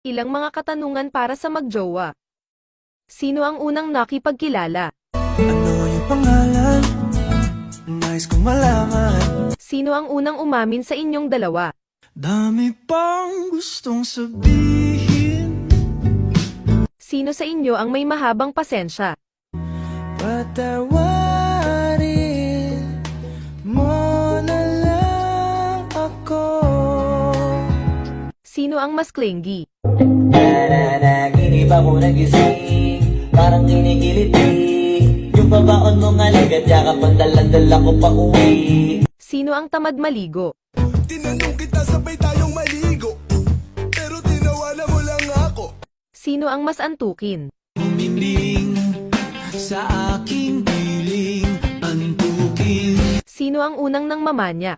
Ilang mga katanungan para sa magjowa. Sino ang unang nakipagkilala? Ano yung pangalan? Nais kong malaman. Sino ang unang umamin sa inyong dalawa? Dami pang gustong sabihin. Sino sa inyo ang may mahabang pasensya? Patawarin mo na lang ako. Sino ang mas clingy? Nanaginip ako nagising, parang kinikilig. Yung babaon mo nga agad, yakap ang daladala ko pa uwi. Sino ang tamad maligo? Tinanong kita sabay tayong maligo, pero tinawanan mo lang ako. Sino ang mas antukin? Humimbing sa aking piling, antukin. Sino ang unang nang mamanya?